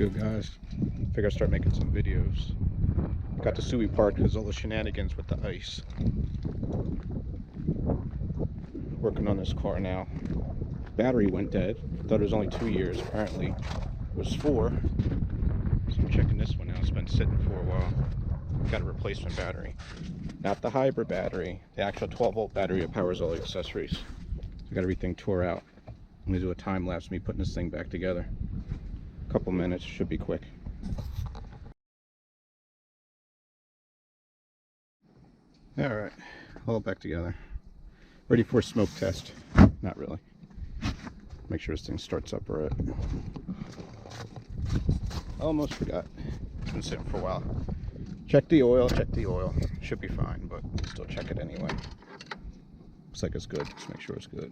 good, guys? Figure I'd start making some videos. Got to Suey Park because all the shenanigans with the ice. Working on this car now. Battery went dead. Thought it was only 2 years. Apparently it was 4. So I'm checking this one now. It's been sitting for a while. Got a replacement battery. Not the hybrid battery. The actual 12-volt battery that powers all the accessories. So I got everything tore out. I'm going to do a time lapse of me putting this thing back together. A couple minutes. Should be quick. Alright. All back together. Ready for a smoke test. Not really. Make sure this thing starts up right. Almost forgot. It's been sitting for a while. Check the oil, check the oil. Should be fine, but still check it anyway. Looks like it's good. Just make sure it's good.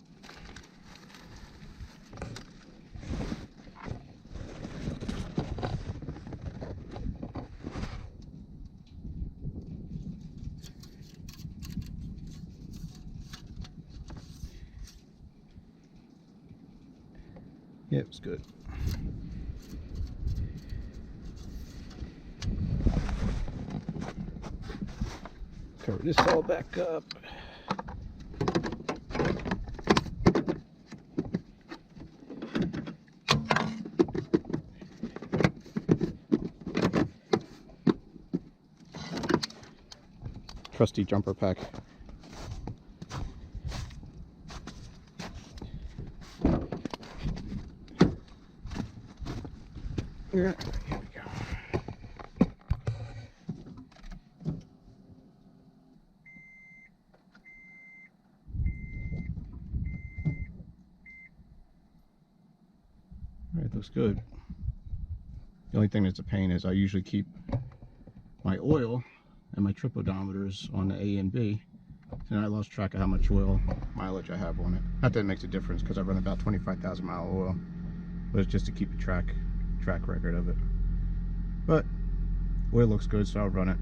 Yeah, it was good. Cover this all back up. Trusty jumper pack. Yeah, here we go. Alright, looks good. The only thing that's a pain is I usually keep my oil and my trip odometers on the A and B, and I lost track of how much oil mileage I have on it. Not that it makes a difference because I run about 25,000 mile oil, but it's just to keep a track record of it. But oil looks good, so I'll run it.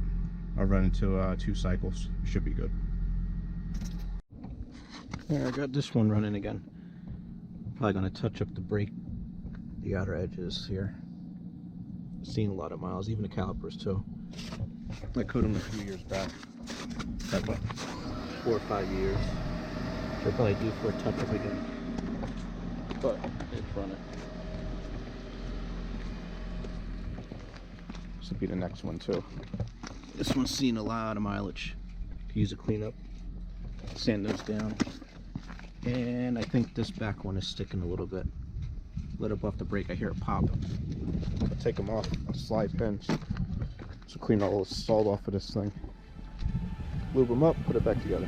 I'll run into 2 cycles. Should be good. There, I got this one running again. Probably gonna touch up the brake, the outer edges here. Seen a lot of miles, even the calipers too. I coated them a few years back. Like what, 4 or 5 years. Should probably do for a touch up again. But it's running. This will be the next one too. This one's seen a lot of mileage. Use a cleanup. Sand those down. And I think this back one is sticking a little bit. Let up off the brake, I hear it pop. I'll take them off, slide pins. So clean all the salt off of this thing. Lube them up, put it back together.